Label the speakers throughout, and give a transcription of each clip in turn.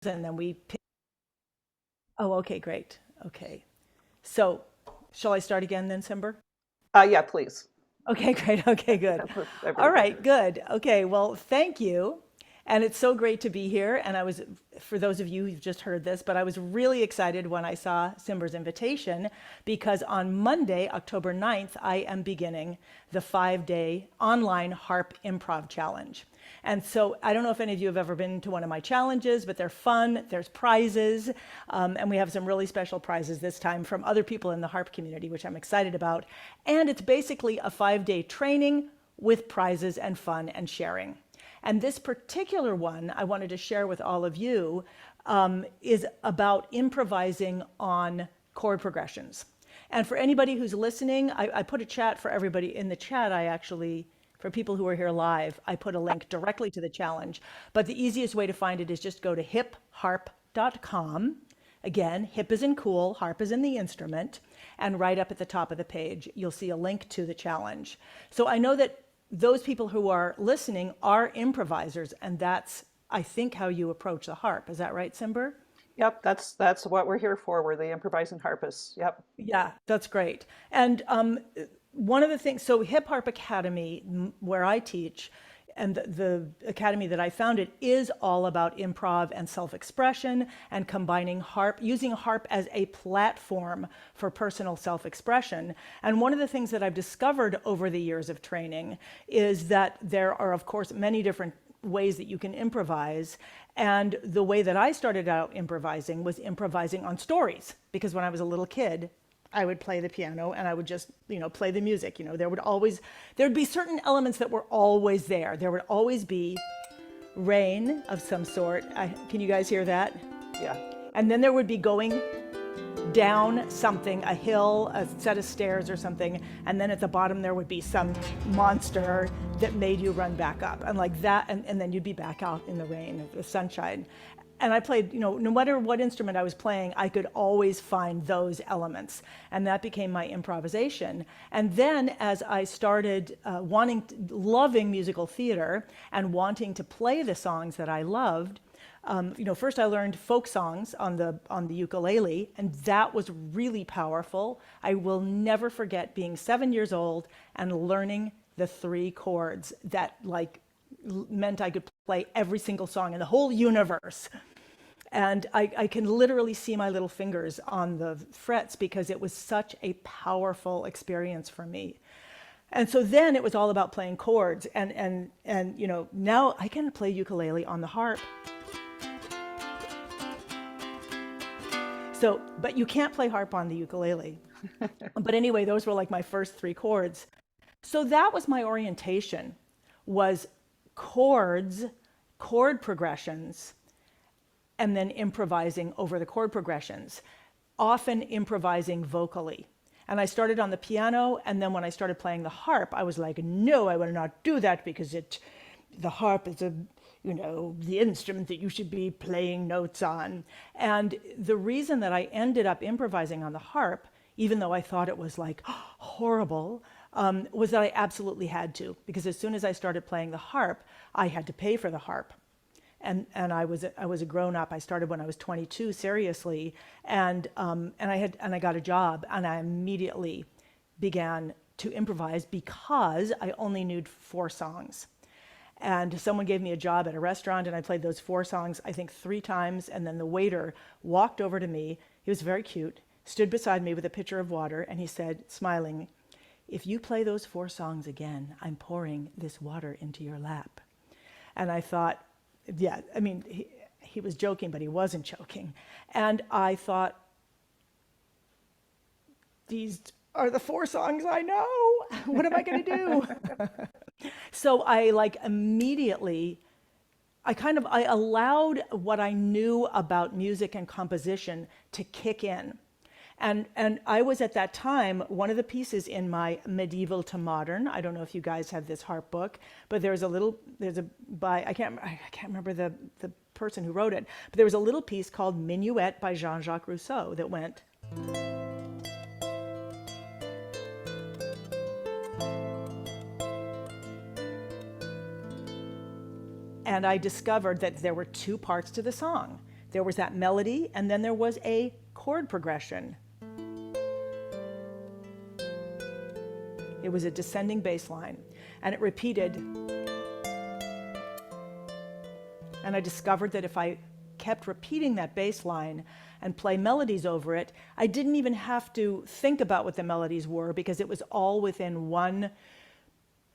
Speaker 1: and then we pick. Oh, okay, great. Okay. So, shall I start again then, Simber?
Speaker 2: Yeah, please.
Speaker 1: Okay, great. Okay, good. All
Speaker 2: Everybody.
Speaker 1: right, good. Okay, well, thank you. And it's so great to be here. And I was, for those of you who've just heard this, but I was really excited when I saw Simber's invitation because on Monday, October 9th, I am beginning the 5-day online Harp Improv Challenge. And so I don't know if any of you have ever been to one of my challenges, but they're fun. There's prizes. And we have some really special prizes this time from other people in the harp community, which I'm excited about. And it's basically a 5-day training with prizes and fun and sharing. And this particular one I wanted to share with all of you is about improvising on chord progressions. And for anybody who's listening, I put a chat for everybody. In the chat, I actually, for people who are here live, I put a link directly to the challenge. But the easiest way to find it is just go to hipharp.com. Again, hip is in cool, harp is in the instrument. And right up at the top of the page, you'll see a link to the challenge. So I know that those people who are listening are improvisers, and that's, I think, how you approach the harp. Is that right, Simber?
Speaker 2: Yep, that's what we're here for. We're the improvising harpists. Yep.
Speaker 1: Yeah, that's great. And one of the things, so Hip Harp Academy, where I teach, and the academy that I founded is all about improv and self-expression and combining harp, using harp as a platform for personal self-expression. And one of the things that I've discovered over the years of training is that there are, of course, many different ways that you can improvise. And the way that I started out improvising was improvising on stories, because when I was a little kid, I would play the piano and I would just, play the music. There'd be certain elements that were always there. There would always be rain of some sort. Can you guys hear that?
Speaker 2: Yeah.
Speaker 1: And then there would be going down something, a hill, a set of stairs or something. And then at the bottom, there would be some monster that made you run back up. And like that, and then you'd be back out in the rain, the sunshine. And I played, no matter what instrument I was playing, I could always find those elements. And that became my improvisation. And then as I started loving musical theater and wanting to play the songs that I loved, first I learned folk songs on the ukulele, and that was really powerful. I will never forget being 7 years old and learning the 3 chords that meant I could play every single song in the whole universe. And I can literally see my little fingers on the frets because it was such a powerful experience for me. And so then it was all about playing chords. And now I can play ukulele on the harp. So, but you can't play harp on the ukulele. But anyway, those were like my first 3 chords. So that was my orientation, was chords, chord progressions, and then improvising over the chord progressions, often improvising vocally. And I started on the piano, and then when I started playing the harp, I was like, no, I will not do that because the harp is the instrument that you should be playing notes on. And the reason that I ended up improvising on the harp, even though I thought it was like horrible, was that I absolutely had to, because as soon as I started playing the harp, I had to pay for the harp. And I was a grown up. I started when I was 22, seriously, and I got a job, and I immediately began to improvise because I only knew 4 songs. And someone gave me a job at a restaurant, and I played those 4 songs, I think 3 times, and then the waiter walked over to me. He was very cute, stood beside me with a pitcher of water, and he said, smiling, "If you play those 4 songs again, I'm pouring this water into your lap." And I thought, yeah, I mean, he was joking, but he wasn't joking. And I thought, these are the 4 songs I know. What am I going to do? So I immediately, I allowed what I knew about music and composition to kick in. And I was at that time, one of the pieces in my Medieval to Modern, I don't know if you guys have this harp book, but I can't remember the person who wrote it, but there was a little piece called Minuet by Jean-Jacques Rousseau that went. And I discovered that there were 2 parts to the song. There was that melody, and then there was a chord progression. It was a descending bass line, and it repeated. And I discovered that if I kept repeating that bass line and play melodies over it, I didn't even have to think about what the melodies were because it was all within one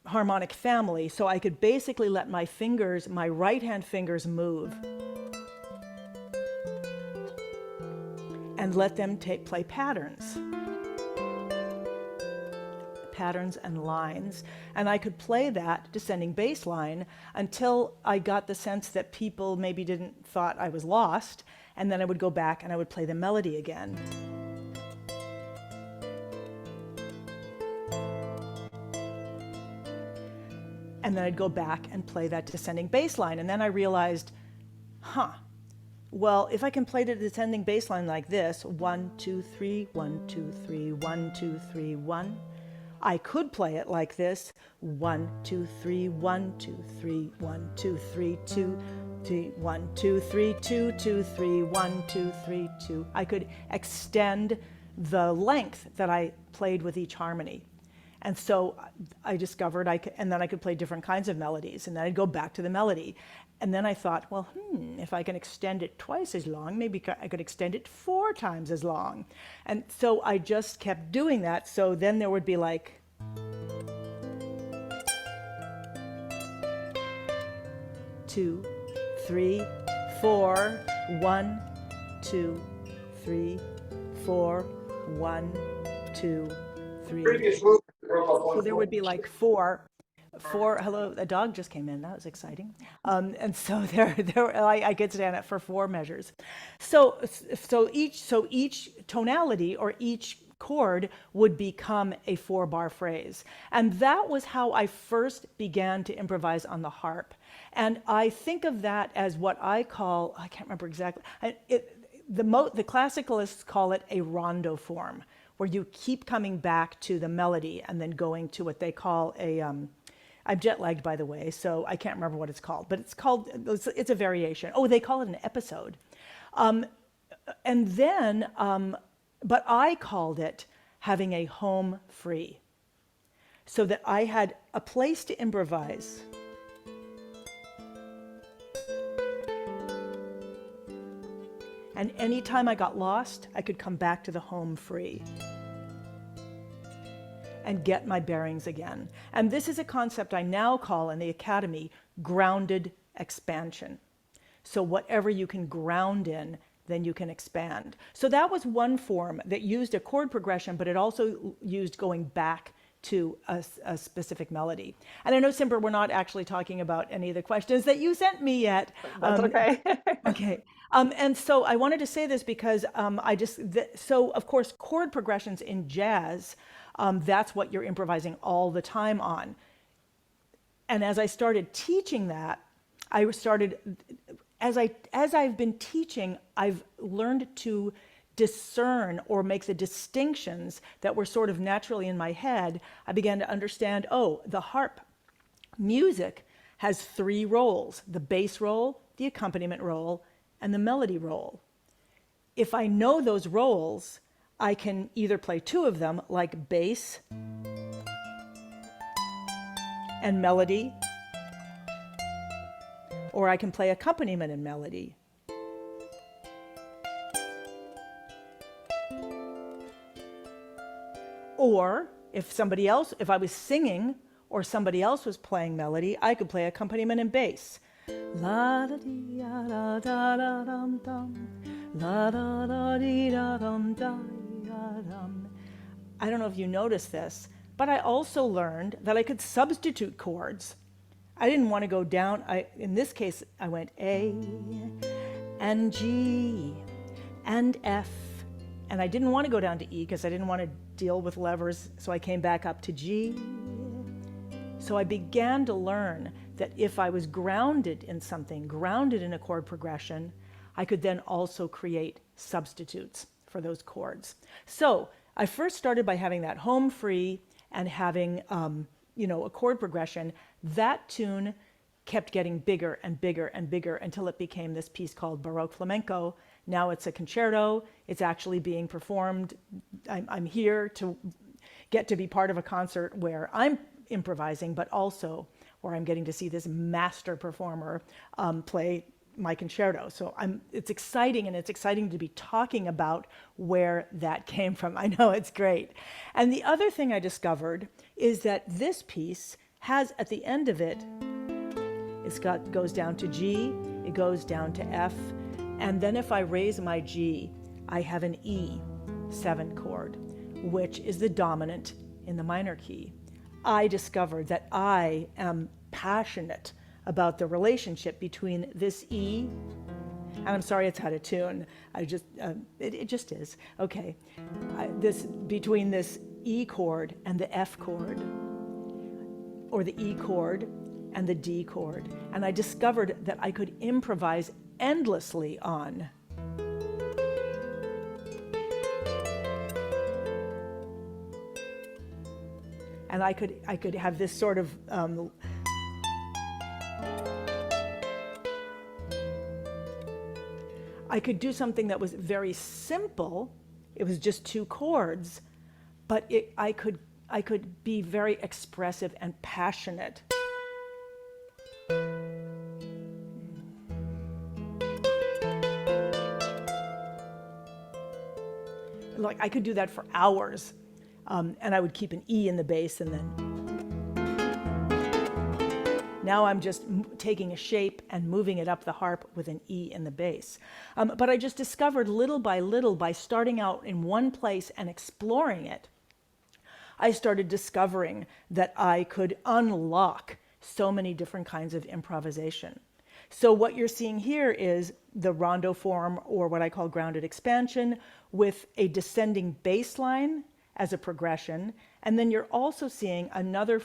Speaker 1: harmonic family. So I could basically let my fingers, my right hand fingers, move and let them play patterns and lines, and I could play that descending bass line until I got the sense that people maybe didn't thought I was lost, and then I would go back and I would play the melody again. And then I'd go back and play that descending bass line, and then I realized, well, if I can play the descending bass line like this, 1, 2, 3, 1, 2, 3, 1, 2, 3, 1, I could play it like this, 1, 2, 3, 1, 2, 3, 1, 2, 3, 2, 3, 1, 2, 3, 2, 2, 3, 1, 2, 3, 2. I could extend the length that I played with each harmony. And so I discovered and then I could play different kinds of melodies, and then I'd go back to the melody. And then I thought, well, if I can extend it twice as long, maybe I could extend it 4 times as long. And so I just kept doing that. So then there would be like, two, 3, 4, 1, 2, 3, 4, 1, 2, 3. So there would be like four. Hello, a dog just came in. That was exciting. And so I could stand it for 4 measures. So each tonality or each chord would become a 4-bar phrase. And that was how I first began to improvise on the harp. And I think of that as what I call, I can't remember exactly, the classicalists call it a rondo form, where you keep coming back to the melody and then going to what they call I'm jet lagged, by the way, so I can't remember what it's called, but it's a variation. Oh, they call it an episode. And then, but I called it having a home free, so that I had a place to improvise. And anytime I got lost, I could come back to the home free and get my bearings again. And this is a concept I now call in the Academy grounded expansion. So whatever you can ground in, then you can expand. So that was one form that used a chord progression, but it also used going back to a specific melody. And I know, Simber, we're not actually talking about any of the questions that you sent me yet.
Speaker 2: That's okay.
Speaker 1: Okay. And so I wanted to say this because so of course, chord progressions in jazz, that's what you're improvising all the time on. And as I started teaching that, as I've been teaching, I've learned to discern or make the distinctions that were sort of naturally in my head. I began to understand, the harp music has 3 roles: the bass role, the accompaniment role, and the melody role. If I know those roles, I can either play 2 of them, like bass and melody, or I can play accompaniment and melody. Or if I was singing or somebody else was playing melody, I could play accompaniment and bass. La da dee da da da dum dum, la da da dee da dum da dum. I don't know if you noticed this, but I also learned that I could substitute chords. I didn't want to go down. In this case, I went A and G and F, and I didn't want to go down to E because I didn't want to deal with levers, so I came back up to G. So I began to learn that if I was grounded in something, grounded in a chord progression, I could then also create substitutes for those chords. So I first started by having that home free and having a chord progression. That tune kept getting bigger and bigger and bigger until it became this piece called Baroque Flamenco. Now it's a concerto. It's actually being performed. I'm here to get to be part of a concert where I'm improvising, but also where I'm getting to see this master performer play my concerto. So it's exciting, and it's exciting to be talking about where that came from. I know, it's great. And the other thing I discovered is that this piece has at the end of it, goes down to G, it goes down to F, and then if I raise my G, I have an E7 chord, which is the dominant in the minor key. I discovered that I am passionate about the relationship between this E, and I'm sorry it's out of tune. It just is. Okay, between this E chord and the F chord, or the E chord and the D chord, and I discovered that I could improvise endlessly on. And I could have this sort of I could do something that was very simple. It was just 2 chords, but I could be very expressive and passionate. Like I could do that for hours, and I would keep an E in the bass, and then now I'm just taking a shape and moving it up the harp with an E in the bass. But I just discovered little by little, by starting out in one place and exploring it, I started discovering that I could unlock so many different kinds of improvisation. So what you're seeing here is the rondo form, or what I call grounded expansion, with a descending bass line as a progression. And then you're also seeing another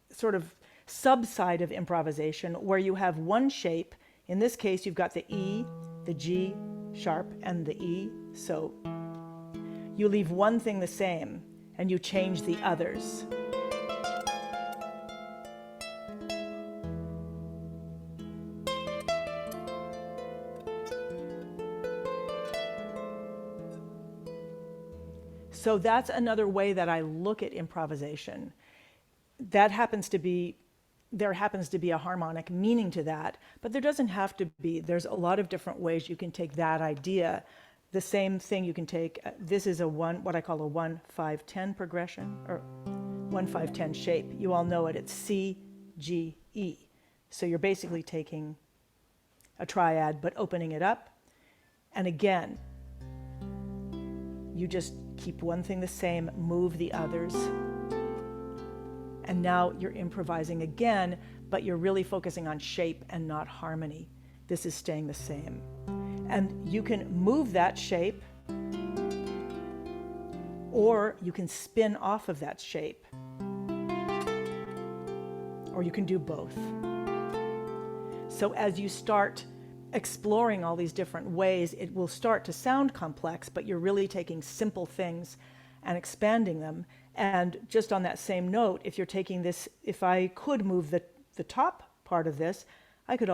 Speaker 1: sort of subside of improvisation where you have one shape. In this case, you've got the E, the G sharp, and the E. So you leave one thing the same and you change the others. So that's another way that I look at improvisation. There happens to be a harmonic meaning to that, but there doesn't have to be. There's a lot of different ways you can take that idea. The same thing you can take, this is what I call a 1-5-10 progression, or 1-5-10 shape. You all know it, it's C, G, E. So you're basically taking a triad, but opening it up. And again, you just keep one thing the same, move the others. And now you're improvising again, but you're really focusing on shape and not harmony. This is staying the same. And you can move that shape, or you can spin off of that shape, or you can do both. So as you start exploring all these different ways, it will start to sound complex, but you're really taking simple things and expanding them. And just on that same note, if you're taking this, if I could move the top part of this, I could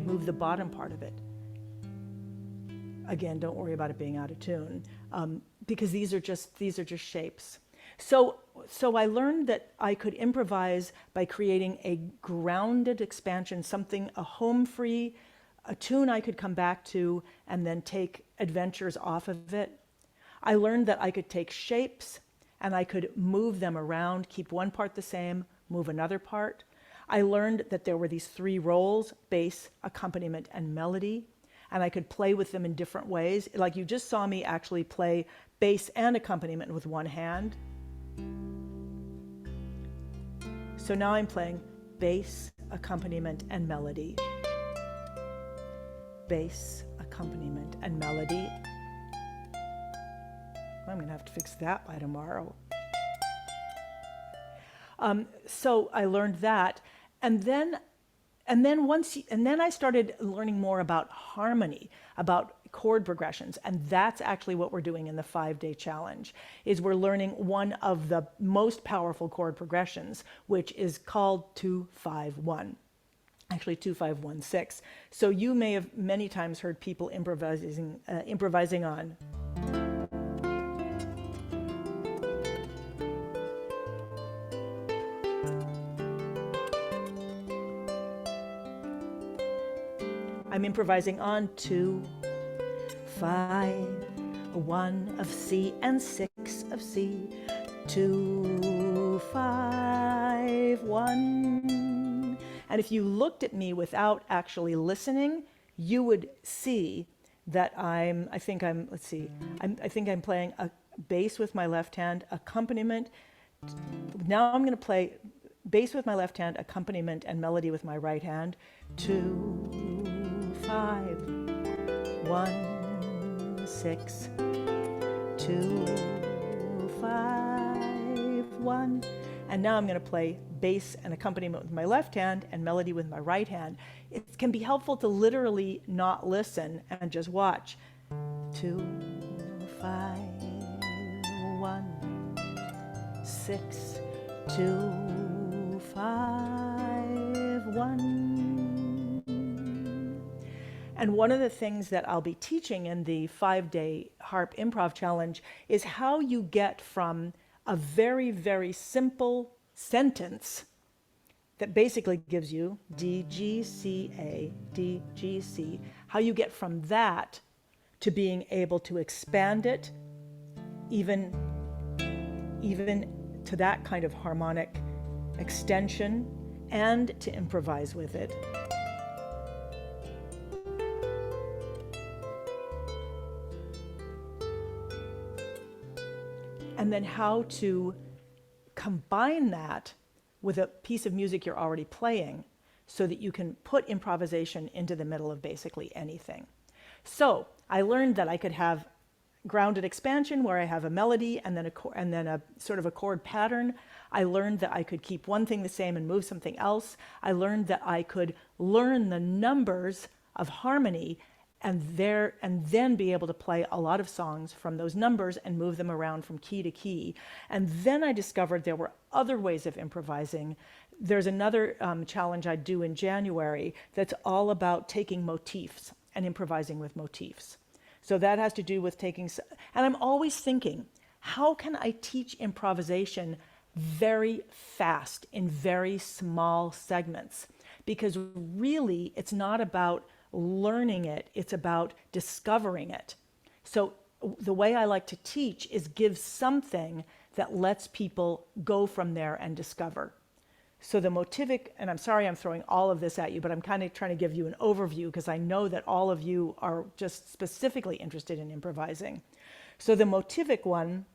Speaker 1: move the bottom part of it. Again, don't worry about it being out of tune, because these are just shapes. So I learned that I could improvise by creating a grounded expansion, a home free, a tune I could come back to and then take adventures off of it. I learned that I could take shapes and I could move them around, keep one part the same, move another part. I learned that there were these 3 roles: bass, accompaniment, and melody, and I could play with them in different ways. Like you just saw me actually play bass and accompaniment with one hand. So now I'm playing bass, accompaniment, and melody. Bass, accompaniment, and melody. I'm going to have to fix that by tomorrow. So I learned that, and then I started learning more about harmony, about chord progressions. And that's actually what we're doing in the 5-day challenge, is we're learning one of the most powerful chord progressions, which is called 2-5-1. Actually 2-5-1-6. So you may have many times heard people improvising on. I'm improvising on 2, 5, 1 of C and 6 of C, 2, 5, 1. And if you looked at me without actually listening, you would see that I think I'm playing a bass with my left hand, accompaniment. Now I'm going to play bass with my left hand, accompaniment and melody with my right hand. 2, 5, 1, 6, 2, 5, 1. And now I'm going to play bass and accompaniment with my left hand and melody with my right hand. It can be helpful to literally not listen and just watch. 2, 5, 1, 6, 2, 5, 1. And one of the things that I'll be teaching in the 5-day Harp Improv Challenge is how you get from a very, very simple sentence that basically gives you D, G, C, A, D, G, C, how you get from that to being able to expand it even to that kind of harmonic extension and to improvise with it. And then how to combine that with a piece of music you're already playing so that you can put improvisation into the middle of basically anything. So I learned that I could have grounded expansion where I have a melody and then a sort of a chord pattern. I learned that I could keep one thing the same and move something else. I learned that I could learn the numbers of harmony and then be able to play a lot of songs from those numbers and move them around from key to key. And then I discovered there were other ways of improvising. There's another challenge I do in January that's all about taking motifs and improvising with motifs. So that has to do with taking, and I'm always thinking, how can I teach improvisation very fast in very small segments? Because really, it's not about learning it, it's about discovering it. So the way I like to teach is give something that lets people go from there and discover. So the motivic, and I'm sorry I'm throwing all of this at you, but I'm kind of trying to give you an overview because I know that all of you are just specifically interested in improvising. So the motivic one,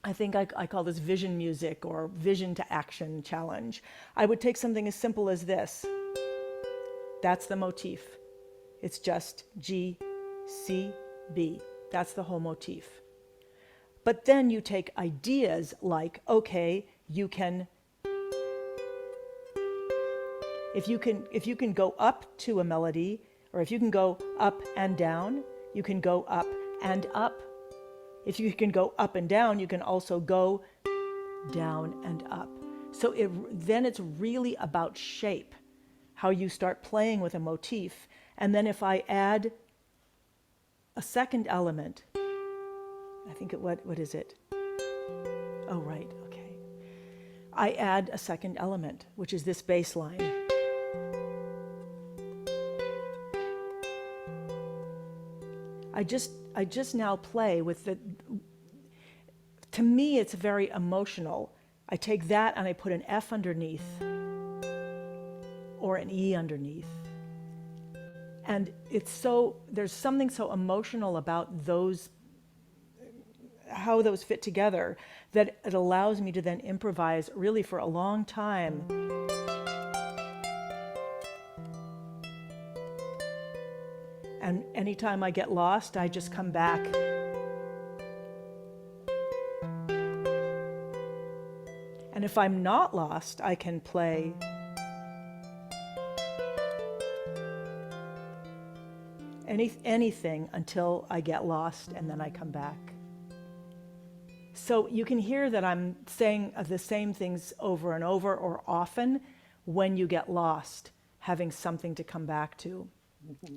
Speaker 1: I think I call this vision music or vision to action challenge. I would take something as simple as this. That's the motif. It's just G, C, B. That's the whole motif. But then you take ideas like, okay, you can, if you can go up to a melody, or if you can go up and down, you can go up and up. If you can go up and down, you can also go down and up. So then it's really about shape, how you start playing with a motif. And then if I add a second element, I think what is it? Oh, right, okay. I add a second element, which is this bass line. I just now play with the, to me it's very emotional. I take that and I put an F underneath or an E underneath. And there's something so emotional about those, how those fit together, that it allows me to then improvise really for a long time. And anytime I get lost, I just come back. And if I'm not lost, I can play. anything until I get lost, and then I come back. So you can hear that I'm saying the same things over and over or often when you get lost, having something to come back to,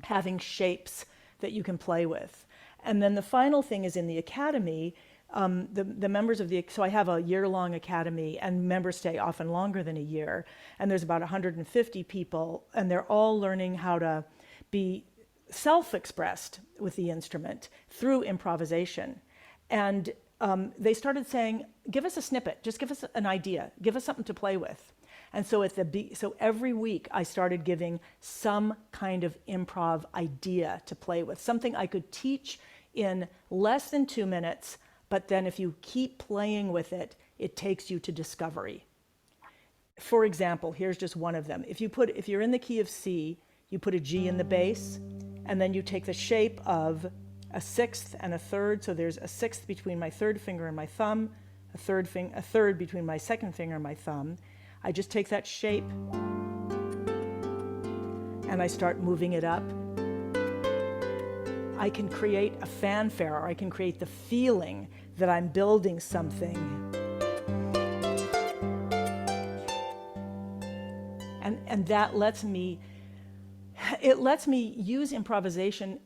Speaker 1: having shapes that you can play with. And then the final thing is in the academy, the members of so I have a year-long academy, and members stay often longer than a year. And there's about 150 people, and they're all learning how to be self-expressed with the instrument through improvisation. And they started saying, give us a snippet, just give us an idea, give us something to play with. And so so every week I started giving some kind of improv idea to play with, something I could teach in less than 2 minutes, but then if you keep playing with it, it takes you to discovery. For example, here's just one of them. If you're in the key of C, you put a G in the bass, and then you take the shape of a sixth and a third. So there's a sixth between my third finger and my thumb, a third between my second finger and my thumb. I just take that shape and I start moving it up. I can create a fanfare, or I can create the feeling that I'm building something. And that lets me use improvisation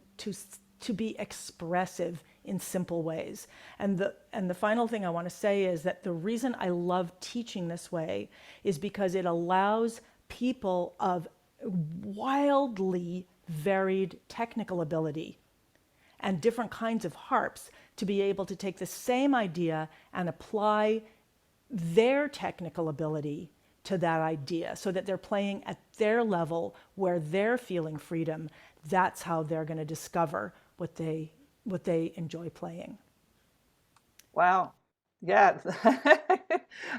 Speaker 1: to be expressive in simple ways. And the final thing I want to say is that the reason I love teaching this way is because it allows people of wildly varied technical ability and different kinds of harps to be able to take the same idea and apply their technical ability to that idea so that they're playing at their level where they're feeling freedom. That's how they're going to discover what they enjoy playing.
Speaker 2: Wow. Yeah.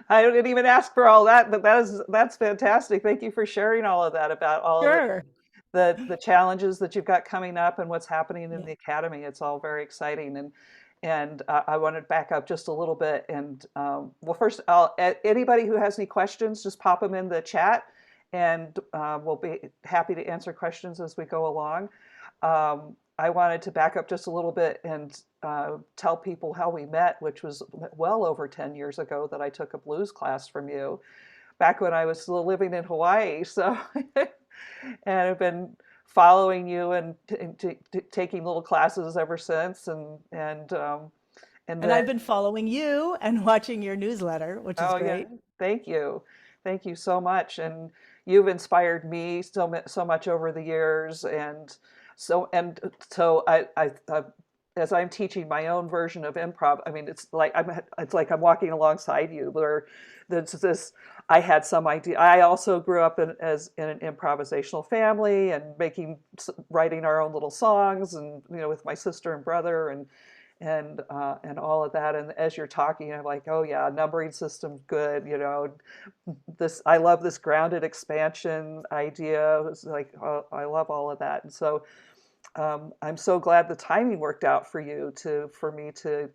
Speaker 2: I didn't even ask for all that, but that's fantastic. Thank you for sharing all of that about all
Speaker 1: Sure.
Speaker 2: the challenges that you've got coming up and what's happening in
Speaker 1: Yeah.
Speaker 2: the academy. It's all very exciting. And I wanted to back up just a little bit. And well, first, anybody who has any questions, just pop them in the chat, and we'll be happy to answer questions as we go along. I wanted to back up just a little bit and tell people how we met, which was well over 10 years ago that I took a blues class from you, back when I was still living in Hawaii. So, and I've been following you and taking little classes ever since. And
Speaker 1: And I've been following you and watching your newsletter, which is
Speaker 2: oh yeah,
Speaker 1: great.
Speaker 2: thank you so much. And you've inspired me so much over the years. And so I as I'm teaching my own version of improv, I mean, it's like I'm walking alongside you. Where there's this, I had some idea. I also grew up in an improvisational family and writing our own little songs, and with my sister and brother, and all of that. And as you're talking, I'm like, oh yeah, numbering system's good. I love this grounded expansion idea. It's like, oh, I love all of that. And so I'm so glad the timing worked out for for me to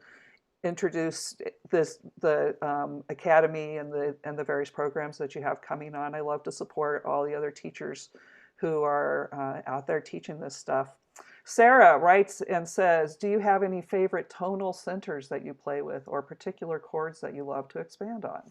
Speaker 2: introduce the academy and the various programs that you have coming on. I love to support all the other teachers who are out there teaching this stuff. Sarah writes and says, do you have any favorite tonal centers that you play with, or particular chords that you love to expand on?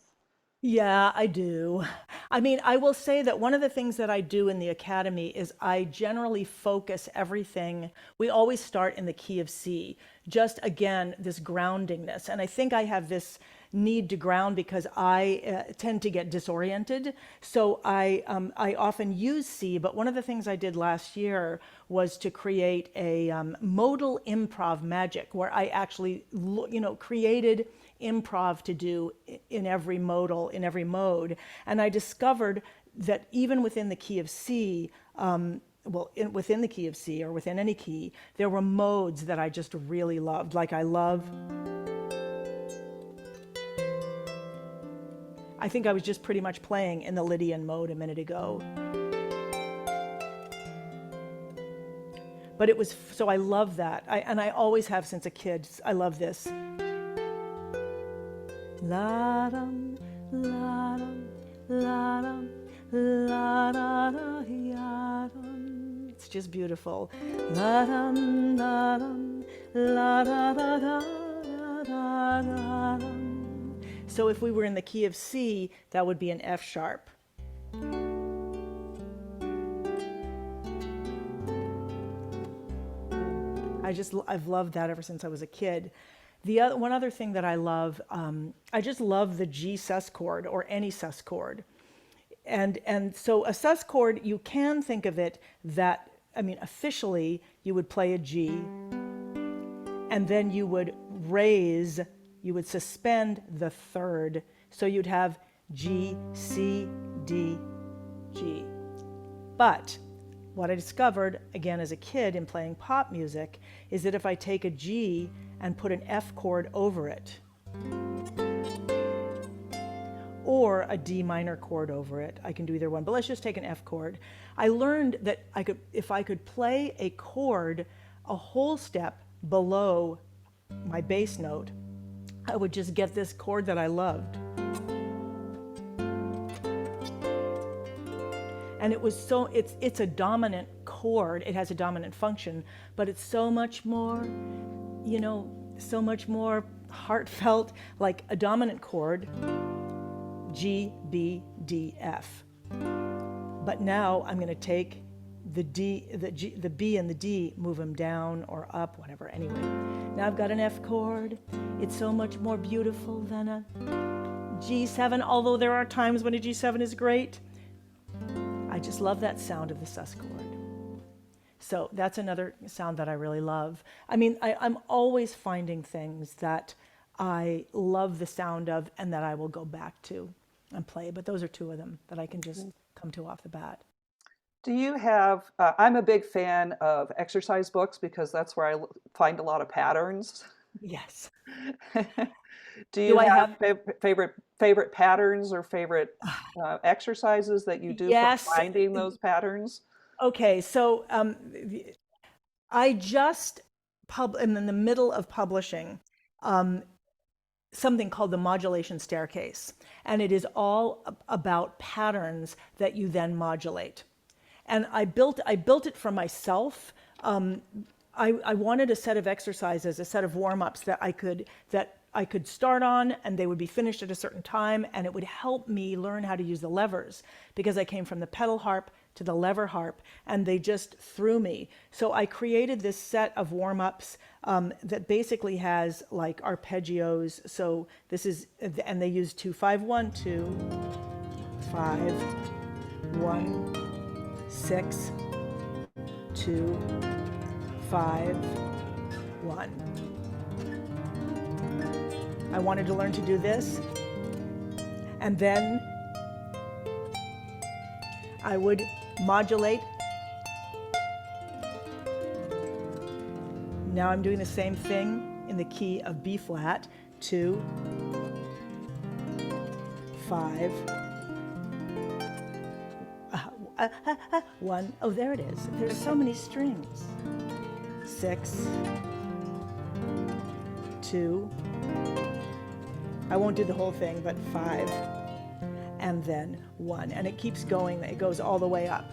Speaker 1: Yeah, I do. I mean, I will say that one of the things that I do in the academy is I generally focus everything. We always start in the key of C, just again, this groundingness. And I think I have this need to ground because I tend to get disoriented. So I often use C, but one of the things I did last year was to create a modal improv magic where I actually, created improv to do in every mode. And I discovered that even within the key of C, within the key of C or within any key, there were modes that I just really loved. Like I think I was just pretty much playing in the Lydian mode a minute ago. But so I love that. And I always have since a kid. I love this. La-dum, la-dum, la-dum, la-da-da-ya-dum. It's just beautiful. La dum la dum la da da da da da dum. So if we were in the key of C, that would be an F sharp. I've loved that ever since I was a kid. One other thing that I love, I just love the G sus chord or any sus chord. And so a sus chord, you can think of it that, officially you would play a G and then you would raise, you would suspend the third. So you'd have G, C, D, G. But what I discovered, again, as a kid in playing pop music, is that if I take a G and put an F chord over it, or a D minor chord over it, I can do either one, but let's just take an F chord. I learned that if I could play a chord a whole step below my bass note, I would just get this chord that I loved. And it's a dominant chord. It has a dominant function, but it's so much more, so much more heartfelt, like a dominant chord, G, B, D, F. But now I'm going to take the D, the B and the D, move them down or up, whatever. Anyway, now I've got an F chord. It's so much more beautiful than a G7, although there are times when a G7 is great. I just love that sound of the sus chord. So that's another sound that I really love. I'm always finding things that I love the sound of and that I will go back to and play, but those are two of them that I can just come to off the bat.
Speaker 2: Do you have, I'm a big fan of exercise books because that's where I find a lot of patterns.
Speaker 1: Yes.
Speaker 2: Do you
Speaker 1: I
Speaker 2: have favorite patterns or favorite exercises that you do for
Speaker 1: Yes.
Speaker 2: finding those patterns?
Speaker 1: Okay, so I just am in the middle of publishing something called the modulation staircase, and it is all about patterns that you then modulate. And I built it for myself. I wanted a set of exercises, a set of warm-ups that I could start on, and they would be finished at a certain time, and it would help me learn how to use the levers, because I came from the pedal harp to the lever harp, and they just threw me. So I created this set of warm-ups that basically has like arpeggios. So this is, and they use 2-5-1, 2, 5, 1, 6, 2, 5, 1. I wanted to learn to do this, and then I would modulate. Now I'm doing the same thing in the key of B flat, 2, 5, 1. Oh, there it is. There's so many strings. 6, 2. I won't do the whole thing, but 5, and then 1. And it keeps going. It goes all the way up.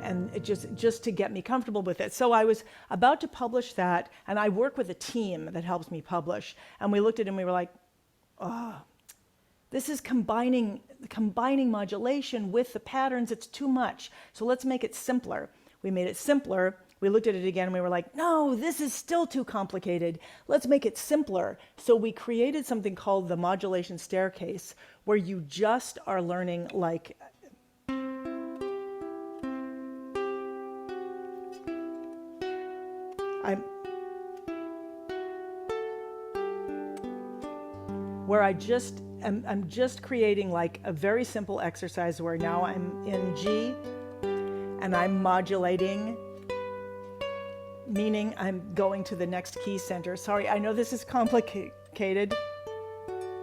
Speaker 1: And it just to get me comfortable with it. So I was about to publish that, and I work with a team that helps me publish. And we looked at it and we were like, oh, this is combining modulation with the patterns. It's too much. So let's make it simpler. We made it simpler. We looked at it again and we were like, no, this is still too complicated. Let's make it simpler. So we created something called the modulation staircase, where you just are learning like, I'm just creating like a very simple exercise where now I'm in G and I'm modulating, meaning I'm going to the next key center. Sorry, I know this is complicated.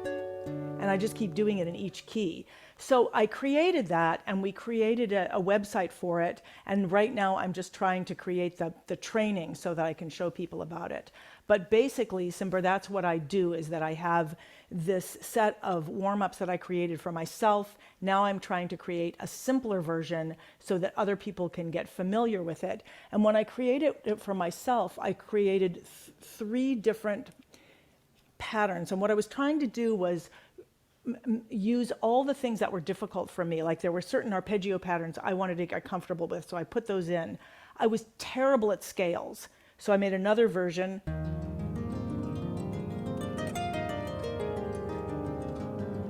Speaker 1: And and I just keep doing it in each key. So I created that, and we created a website for it. And right now I'm just trying to create the training so that I can show people about it. But basically, Simber, that's what I do, is that I have this set of warm-ups that I created for myself. Now I'm trying to create a simpler version so that other people can get familiar with it. And when I created it for myself, I created 3 different patterns. And what I was trying to do was use all the things that were difficult for me. Like there were certain arpeggio patterns I wanted to get comfortable with, so I put those in. I was terrible at scales, so I made another version.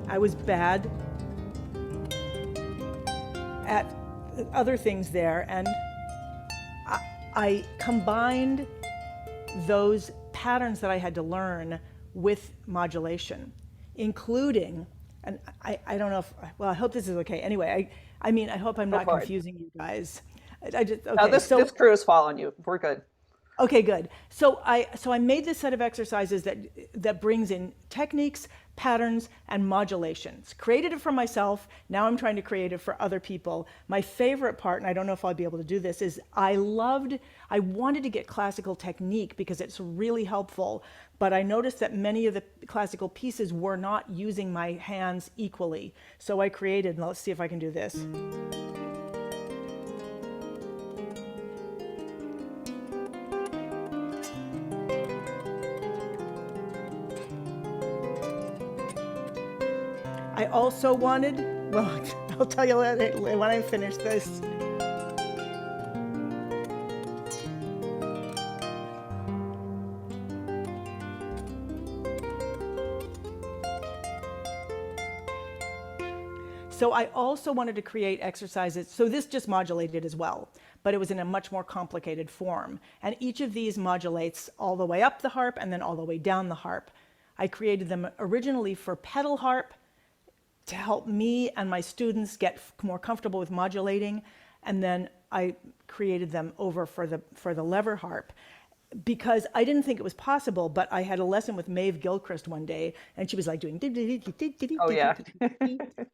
Speaker 1: I was bad at other things there, and I combined those patterns that I had to learn with modulation, including, and I don't know if, well, I hope this is okay. Anyway, I mean, I hope I'm not confusing you guys. I just, okay.
Speaker 2: No, this crew is following you. We're good.
Speaker 1: Okay, good. So I made this set of exercises that brings in techniques, patterns, and modulations. Created it for myself. Now I'm trying to create it for other people. My favorite part, and I don't know if I'll be able to do this, is I wanted to get classical technique because it's really helpful, but I noticed that many of the classical pieces were not using my hands equally. So I created, and let's see if I can do this. I also wanted, well, I'll tell you when I finish this. So I also wanted to create exercises. So this just modulated as well, but it was in a much more complicated form. And each of these modulates all the way up the harp and then all the way down the harp. I created them originally for pedal harp, to help me and my students get more comfortable with modulating, and then I created them over for the lever harp, because I didn't think it was possible, but I had a lesson with Maeve Gilchrist one day, and she was like doing,
Speaker 2: oh yeah,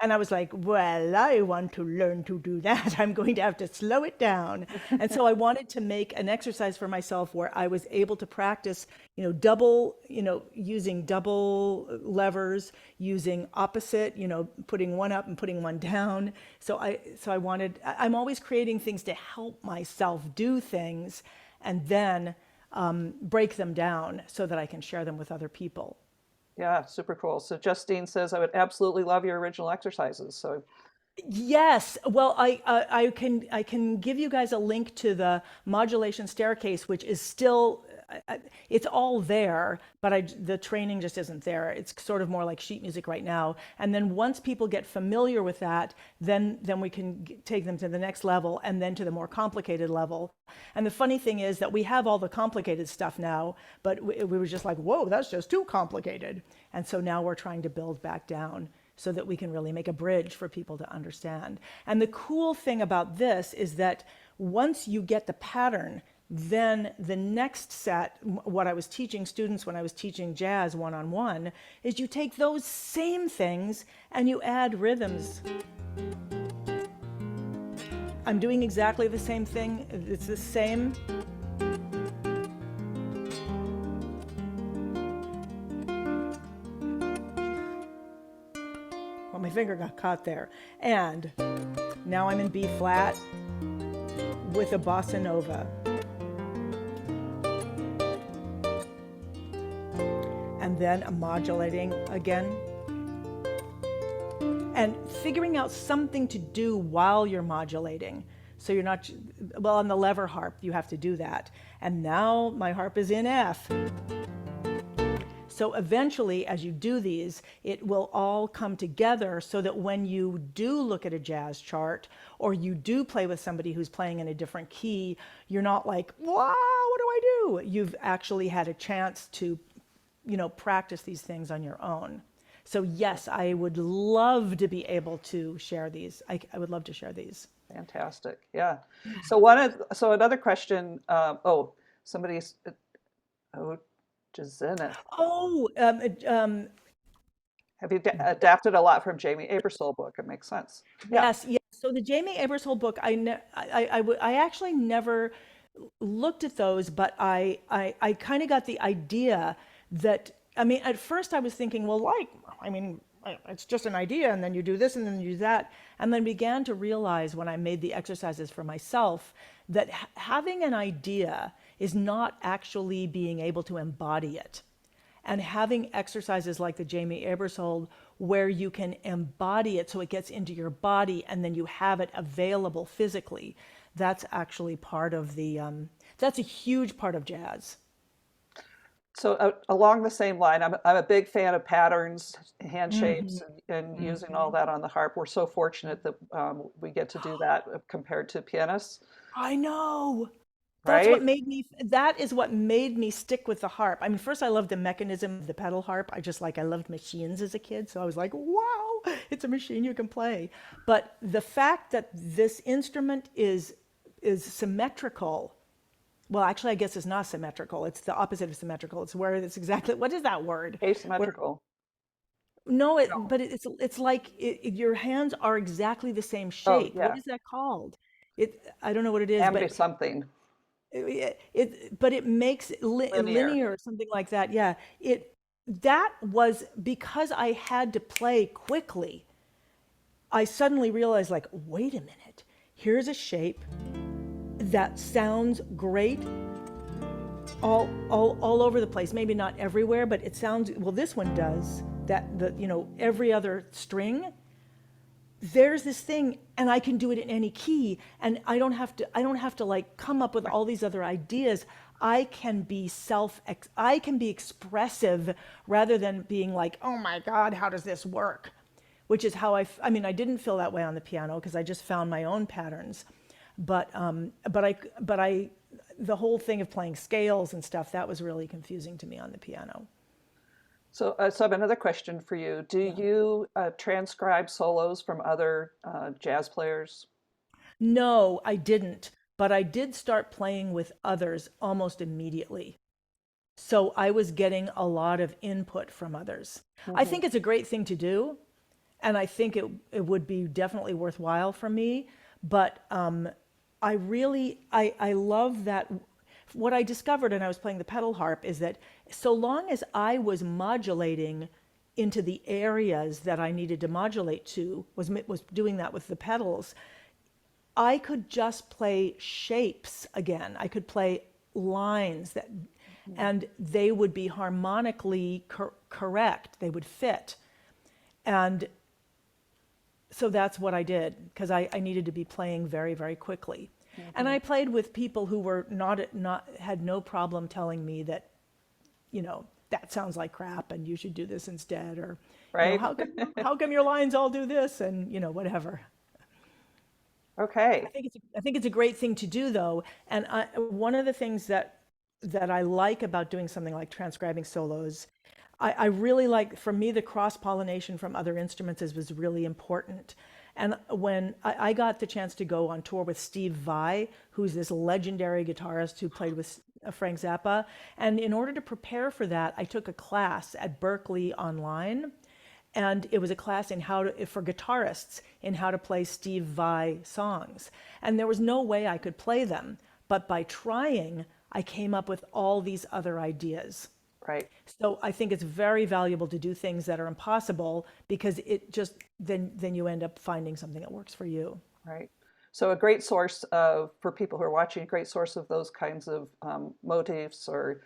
Speaker 1: and I was like, well, I want to learn to do that. I'm going to have to slow it down. And so I wanted to make an exercise for myself where I was able to practice, using double levers, using opposite, putting one up and putting one down. So I'm always creating things to help myself do things, and then break them down so that I can share them with other people.
Speaker 2: Yeah, super cool. So Justine says, I would absolutely love your original exercises. So
Speaker 1: yes, well, I can give you guys a link to the modulation staircase, which is still, it's all there, but the training just isn't there. It's sort of more like sheet music right now. And then once people get familiar with that, then we can take them to the next level, and then to the more complicated level. And the funny thing is that we have all the complicated stuff now, but we were just like, whoa, that's just too complicated. And so now we're trying to build back down so that we can really make a bridge for people to understand. And the cool thing about this is that once you get the pattern, then the next set, what I was teaching students when I was teaching jazz one-on-one, is you take those same things and you add rhythms. I'm doing exactly the same thing. It's the same. Well, my finger got caught there. And now I'm in B flat with a bossa nova. And then I'm modulating again. And figuring out something to do while you're modulating. So you're not, well, on the lever harp, you have to do that. And now my harp is in F. So eventually, as you do these, it will all come together so that when you do look at a jazz chart, or you do play with somebody who's playing in a different key, you're not like, wow, what do I do? You've actually had a chance to, practice these things on your own. So yes, I would love to be able to share these. I would love to share these.
Speaker 2: fantastic. Yeah. So another question. Somebody's. Oh, Jazineth.
Speaker 1: Oh,
Speaker 2: Have you adapted a lot from Jamie Aebersold book? It makes sense. Yeah.
Speaker 1: Yes, yes. So the Jamie Aebersold book, I actually never looked at those, but I kind of got the idea that, I mean, at first I was thinking, well, I mean, it's just an idea, and then you do this, and then you do that, and then began to realize when I made the exercises for myself that having an idea is not actually being able to embody it. And having exercises like the Jamie Aebersold, where you can embody it so it gets into your body and then you have it available physically, that's actually part of the, that's a huge part of jazz.
Speaker 2: So along the same line, I'm a big fan of patterns, hand shapes, and using all
Speaker 1: Hmm.
Speaker 2: that on the harp. We're so fortunate that we get to do that compared to pianists,
Speaker 1: I know.
Speaker 2: right?
Speaker 1: That is what made me stick with the harp. I mean, first I loved the mechanism of the pedal harp. I loved machines as a kid. So I was like, wow, it's a machine you can play. But the fact that this instrument is symmetrical, well, actually, I guess it's not symmetrical. It's the opposite of symmetrical. It's where it's exactly, what is that word? Where,
Speaker 2: Asymmetrical.
Speaker 1: no,
Speaker 2: No.
Speaker 1: but it's like your hands are exactly the same
Speaker 2: Oh,
Speaker 1: shape. What
Speaker 2: yeah.
Speaker 1: is that called? I don't know what it is,
Speaker 2: Ambi
Speaker 1: but
Speaker 2: something.
Speaker 1: but it makes it
Speaker 2: Linear.
Speaker 1: linear or something like that. Yeah, that was because I had to play quickly. I suddenly realized, like, wait a minute, here's a shape that sounds great all over the place. Maybe not everywhere, but it sounds well. This one does that. Every other string, there's this thing, and I can do it in any key, and I don't have to like come up with all these other ideas. I can be expressive rather than being like, oh my God, how does this work? Which is how I mean, I didn't feel that way on the piano because I just found my own patterns. But the whole thing of playing scales and stuff, that was really confusing to me on the piano.
Speaker 2: So I have another question for you. Do
Speaker 1: Yeah.
Speaker 2: you transcribe solos from other jazz players?
Speaker 1: No, I didn't, but I did start playing with others almost immediately. So I was getting a lot of input from others. I
Speaker 2: Hmm.
Speaker 1: think it's a great thing to do, and I think it would be definitely worthwhile for me. But I love that. What I discovered, and I was playing the pedal harp, is that so long as I was modulating into the areas that I needed to modulate to, was doing that with the pedals, I could just play shapes again. I could play lines that, and they would be harmonically correct. They would fit. And so that's what I did because I needed to be playing very, very quickly. And
Speaker 2: Hmm.
Speaker 1: I played with people who were not had no problem telling me that, that sounds like crap and you should do this instead, or,
Speaker 2: Right?
Speaker 1: how come your lines all do this, and whatever.
Speaker 2: Okay.
Speaker 1: I think it's a great thing to do though. And one of the things that I like about doing something like transcribing solos, I really like, for me, the cross pollination from other instruments was really important. And when I got the chance to go on tour with Steve Vai, who's this legendary guitarist who played with Frank Zappa, and in order to prepare for that, I took a class at Berkeley online, and it was a class for guitarists in how to play Steve Vai songs. And there was no way I could play them, but by trying, I came up with all these other ideas.
Speaker 2: Right.
Speaker 1: So I think it's very valuable to do things that are impossible because it just then you end up finding something that works for you.
Speaker 2: Right. So a great source of, for people who are watching, a great source of those kinds of motifs or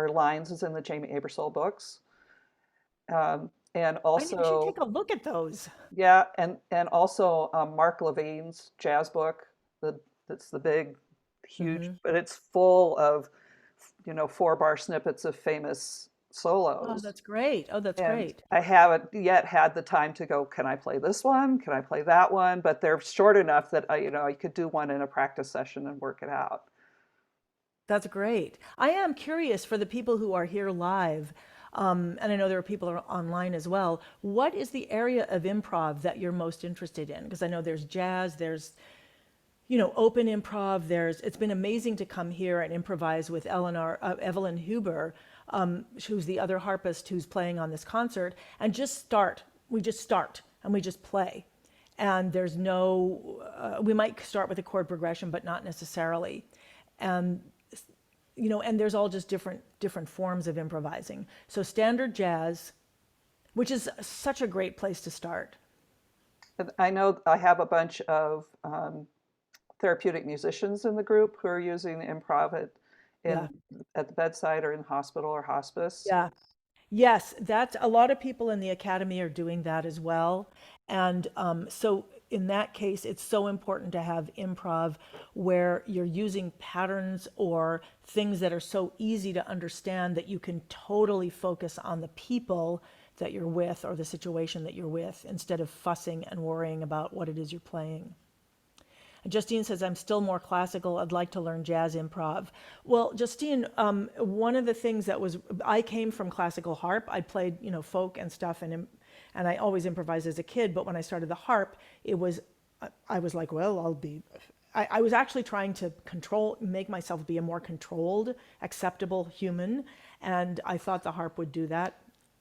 Speaker 2: lines is in the Jamie Aebersold books. And
Speaker 1: I think you should
Speaker 2: also,
Speaker 1: take a look at those.
Speaker 2: yeah, and also Mark Levine's jazz book. The That's the big, huge,
Speaker 1: Hmm.
Speaker 2: but it's full of, 4-bar snippets of famous
Speaker 1: Oh,
Speaker 2: solos.
Speaker 1: that's great. Oh, that's
Speaker 2: And
Speaker 1: great.
Speaker 2: I haven't yet had the time to go, can I play this one? Can I play that one? But they're short enough that I could do one in a practice session and work it out.
Speaker 1: That's great. I am curious for the people who are here live, and I know there are people online as well. What is the area of improv that you're most interested in? Because I know there's jazz, there's open improv. It's been amazing to come here and improvise with Evelyn Huber, who's the other harpist who's playing on this concert, and just start. We just start and we just play. And there's we might start with a chord progression, but not necessarily. And, and there's all just different forms of improvising. So standard jazz, which is such a great place to start.
Speaker 2: I know I have a bunch of therapeutic musicians in the group who are using improv at the bedside or in hospital or hospice.
Speaker 1: Yeah. Yes, that's a lot of people in the academy are doing that as well. And so in that case, it's so important to have improv where you're using patterns or things that are so easy to understand that you can totally focus on the people that you're with or the situation that you're with instead of fussing and worrying about what it is you're playing. Justine says, I'm still more classical. I'd like to learn jazz improv. Well, Justine, one of the things I came from classical harp. I played, folk and stuff, and I always improvised as a kid. But when I started the harp, I was like, well, I was actually trying to make myself be a more controlled, acceptable human. And I thought the harp would do that.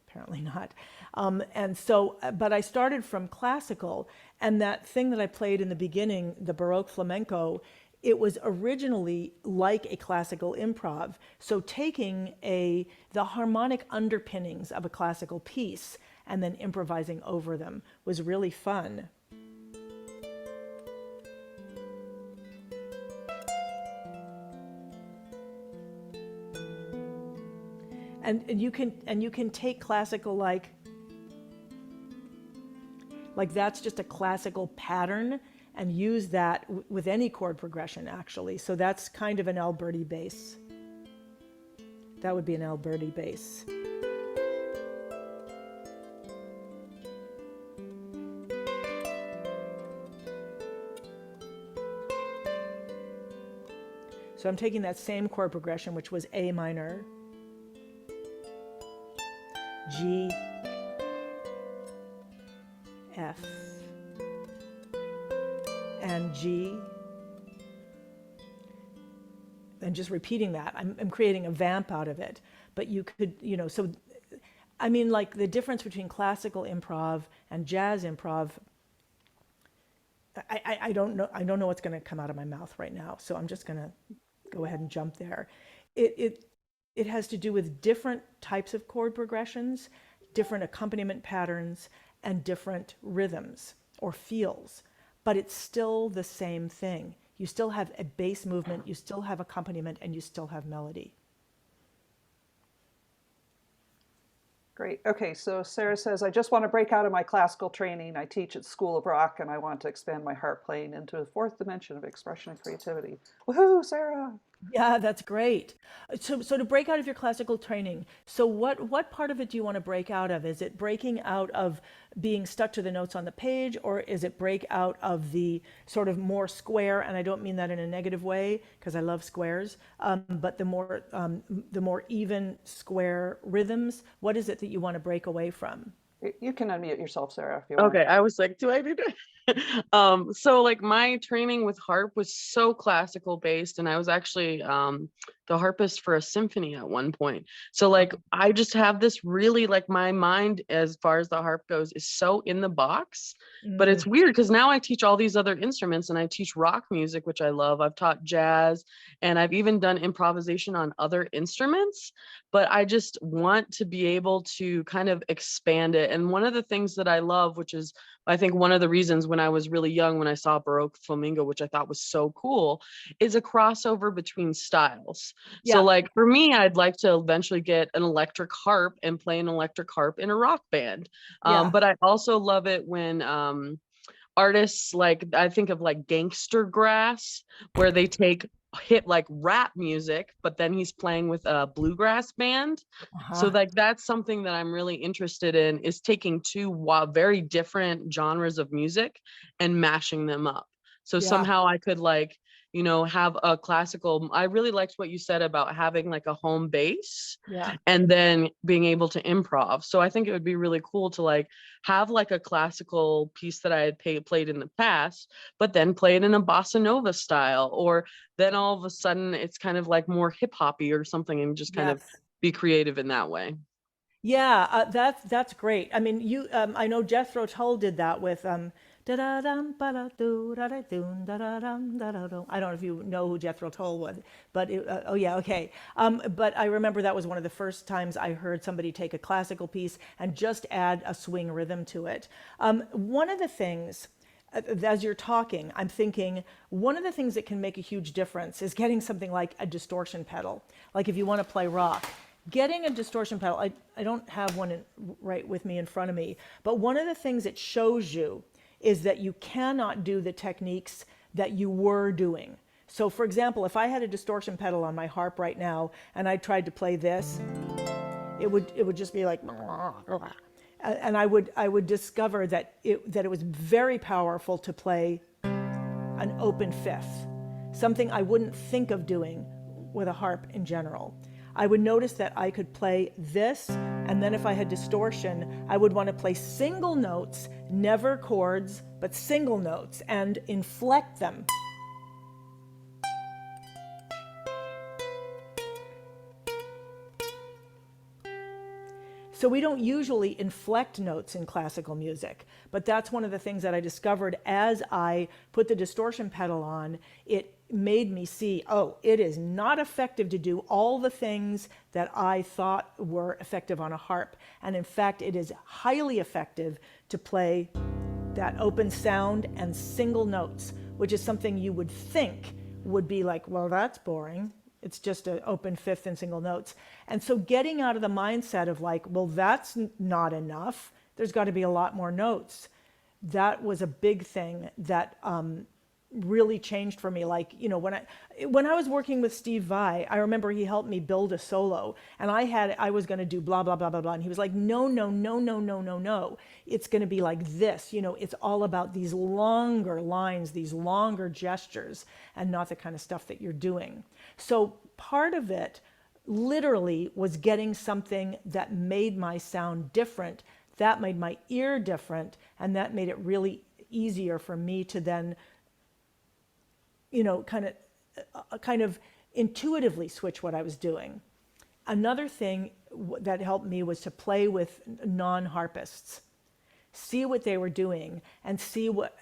Speaker 1: Apparently not. But I started from classical, and that thing that I played in the beginning, the Baroque flamenco, it was originally like a classical improv. So taking the harmonic underpinnings of a classical piece and then improvising over them was really fun. And you can take classical like that's just a classical pattern and use that with any chord progression actually. So that's kind of an Alberti bass. That would be an Alberti bass. So I'm taking that same chord progression, which was A minor, G, F, and G, and just repeating that. I'm creating a vamp out of it. But you could, so, I mean, like the difference between classical improv and jazz improv, I don't know what's going to come out of my mouth right now. So I'm just going to go ahead and jump there. It has to do with different types of chord progressions, different accompaniment patterns, and different rhythms or feels, but it's still the same thing. You still have a bass movement, you still have accompaniment, and you still have melody.
Speaker 2: Great. Okay, so Sarah says, I just want to break out of my classical training. I teach at School of Rock, and I want to expand my harp playing into a fourth dimension of expression and creativity. Woohoo, Sarah!
Speaker 1: Yeah, that's great. So to break out of your classical training, so what part of it do you want to break out of? Is it breaking out of being stuck to the notes on the page, or is it break out of the sort of more square, and I don't mean that in a negative way, because I love squares, but the more even square rhythms? What is it that you want to break away from?
Speaker 2: You can unmute yourself, Sarah, if you want.
Speaker 3: Okay, I was like, do I do that? So like my training with harp was so classical based, and I was actually the harpist for a symphony at one point. So like I just have this really like my mind as far as the harp goes is so in the box, but it's weird because now I teach all these other instruments and I teach rock music, which I love. I've taught jazz and I've even done improvisation on other instruments, but I just want to be able to kind of expand it. And one of the things that I love, which is I think one of the reasons when I was really young, when I saw Baroque flamenco, which I thought was so cool, is a crossover between styles. Yeah. So like for me, I'd like to eventually get an electric harp and play an electric harp in a rock band. But I also love it when artists, like I think of like Gangster Grass, where they hit like rap music, but then he's playing with a bluegrass band. So like that's something that I'm really interested in, is taking two very different genres of music and mashing them up. So somehow I could like you know, have a classical. I really liked what you said about having like a home base
Speaker 1: Yeah.
Speaker 3: and then being able to improv. So I think it would be really cool to like have like a classical piece that I had played in the past, but then play it in a bossa nova style, or then all of a sudden it's kind of like more hip hoppy or something, and just kind of
Speaker 1: Yes.
Speaker 3: be creative in that way.
Speaker 1: Yeah, that's great. I mean, I know Jethro Tull did that with da da dum ba da doo da da doon da da dum da da dum. I don't know if you know who Jethro Tull was, but oh yeah, okay. But I remember that was one of the first times I heard somebody take a classical piece and just add a swing rhythm to it. One of the things, as you're talking, I'm thinking one of the things that can make a huge difference is getting something like a distortion pedal. Like if you want to play rock, getting a distortion pedal, I don't have one right with me in front of me, but one of the things it shows you is that you cannot do the techniques that you were doing. So for example, if I had a distortion pedal on my harp right now and I tried to play this, it would just be like, and I would discover that it was very powerful to play an open fifth, something I wouldn't think of doing with a harp in general. I would notice that I could play this, and then if I had distortion, I would want to play single notes, never chords, but single notes, and inflect them. So we don't usually inflect notes in classical music, but that's one of the things that I discovered as I put the distortion pedal on. It made me see, oh, it is not effective to do all the things that I thought were effective on a harp. And in fact, it is highly effective to play that open sound and single notes, which is something you would think would be like, well, that's boring. It's just an open fifth and single notes. And so getting out of the mindset of like, well, that's not enough. There's got to be a lot more notes. That was a big thing that really changed for me. Like, you know, when I was working with Steve Vai, I remember he helped me build a solo, and I was going to do blah, blah, blah, blah, blah. And he was like, no, no, no, no, no, no, no. It's going to be like this. You know, it's all about these longer lines, these longer gestures, and not the kind of stuff that you're doing. So part of it literally was getting something that made my sound different, that made my ear different, and that made it really easier for me to then, you know, kind of intuitively switch what I was doing. Another thing that helped me was to play with non-harpists, see what they were doing, and see what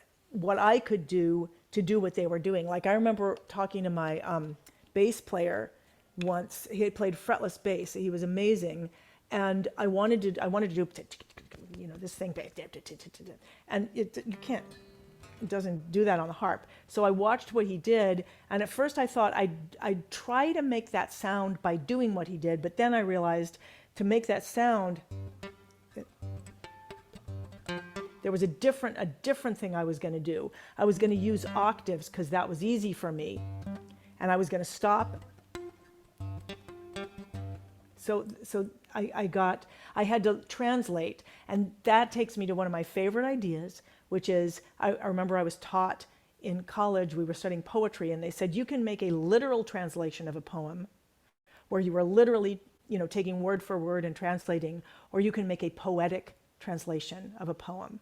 Speaker 1: I could do to do what they were doing. Like I remember talking to my bass player once. He had played fretless bass. He was amazing, and I wanted to do, you know, this thing, and you can't. It doesn't do that on the harp. So I watched what he did, and at first I thought I'd try to make that sound by doing what he did, but then I realized to make that sound, there was a different thing I was going to do. I was going to use octaves because that was easy for me, and I was going to stop. So I had to translate, and that takes me to one of my favorite ideas, which is, I remember I was taught in college, we were studying poetry, and they said you can make a literal translation of a poem where you were literally, you know, taking word for word and translating, or you can make a poetic translation of a poem,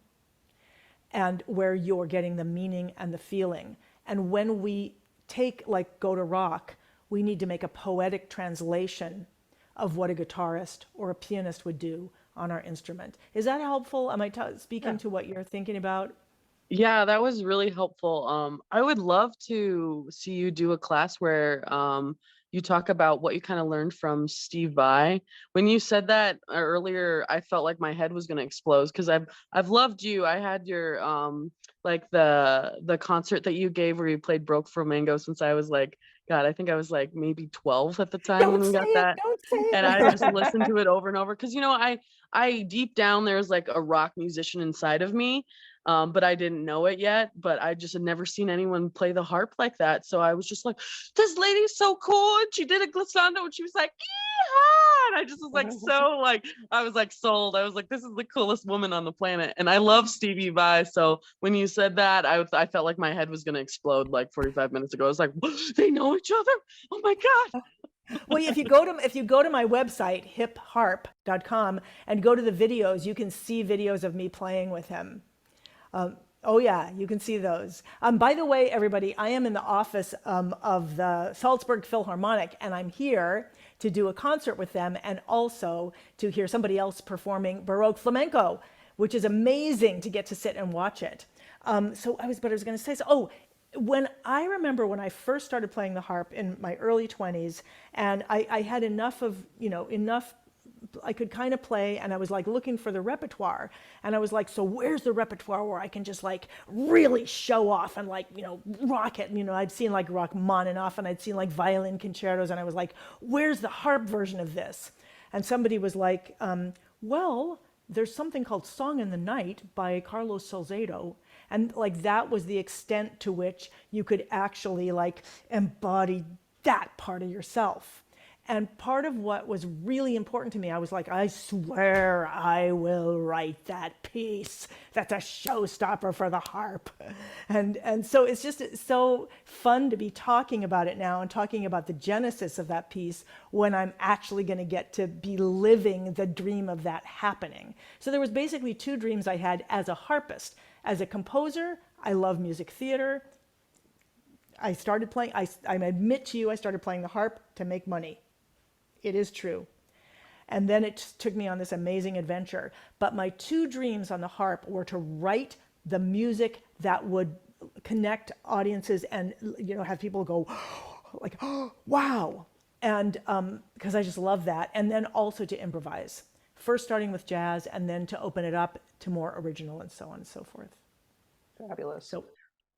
Speaker 1: and where you're getting the meaning and the feeling. And when we take, like, go to rock, we need to make a poetic translation of what a guitarist or a pianist would do on our instrument. Is that helpful? Am I speaking to what you're thinking about?
Speaker 3: Yeah, that was really helpful. I would love to see you do a class where you talk about what you kind of learned from Steve Vai. When you said that earlier, I felt like my head was going to explode because I've loved you. I had your like the concert that you gave where you played Broke Flamingo since I was like, God, I think I was like maybe 12 at the time when
Speaker 1: Don't
Speaker 3: we
Speaker 1: say
Speaker 3: got
Speaker 1: it,
Speaker 3: that.
Speaker 1: don't say
Speaker 3: And I just
Speaker 1: it.
Speaker 3: listened to it over and over because, you know, I deep down there's like a rock musician inside of me, but I didn't know it yet. But I just had never seen anyone play the harp like that. So I was just like, this lady's so cool. And she did a glissando and she was like, I just was like, so like, I was like sold. I was like, this is the coolest woman on the planet. And I love Stevie Vai. So when you said that, I felt like my head was going to explode like 45 minutes ago. I was like, they know each other. Oh my God.
Speaker 1: Well, if you go to my website, hipharp.com, and go to the videos, you can see videos of me playing with him. Oh yeah, you can see those. By the way, everybody, I am in the office of the Salzburg Philharmonic, and I'm here to do a concert with them and also to hear somebody else performing Baroque flamenco, which is amazing to get to sit and watch it. But I was going to say, when I first started playing the harp in my early 20s, and I had enough, I could kind of play, and I was like looking for the repertoire, and I was like, so where's the repertoire where I can just like really show off and like, rock it? I'd seen like Rachmaninoff, and I'd seen like violin concertos, and I was like, where's the harp version of this? And somebody was like, well, there's something called Song in the Night by Carlos Salcedo. And like that was the extent to which you could actually like embody that part of yourself. And part of what was really important to me, I was like, I swear I will write that piece. That's a showstopper for the harp. And so it's just so fun to be talking about it now and talking about the genesis of that piece when I'm actually going to get to be living the dream of that happening. So there was basically two dreams I had as a harpist. As a composer, I love music theater. I started playing, I admit to you, I started playing the harp to make money. It is true. And then it took me on this amazing adventure. But my two dreams on the harp were to write the music that would connect audiences and, have people go like, oh, wow. And because I just love that. And then also to improvise. First starting with jazz and then to open it up to more original and so on and so forth.
Speaker 2: Fabulous.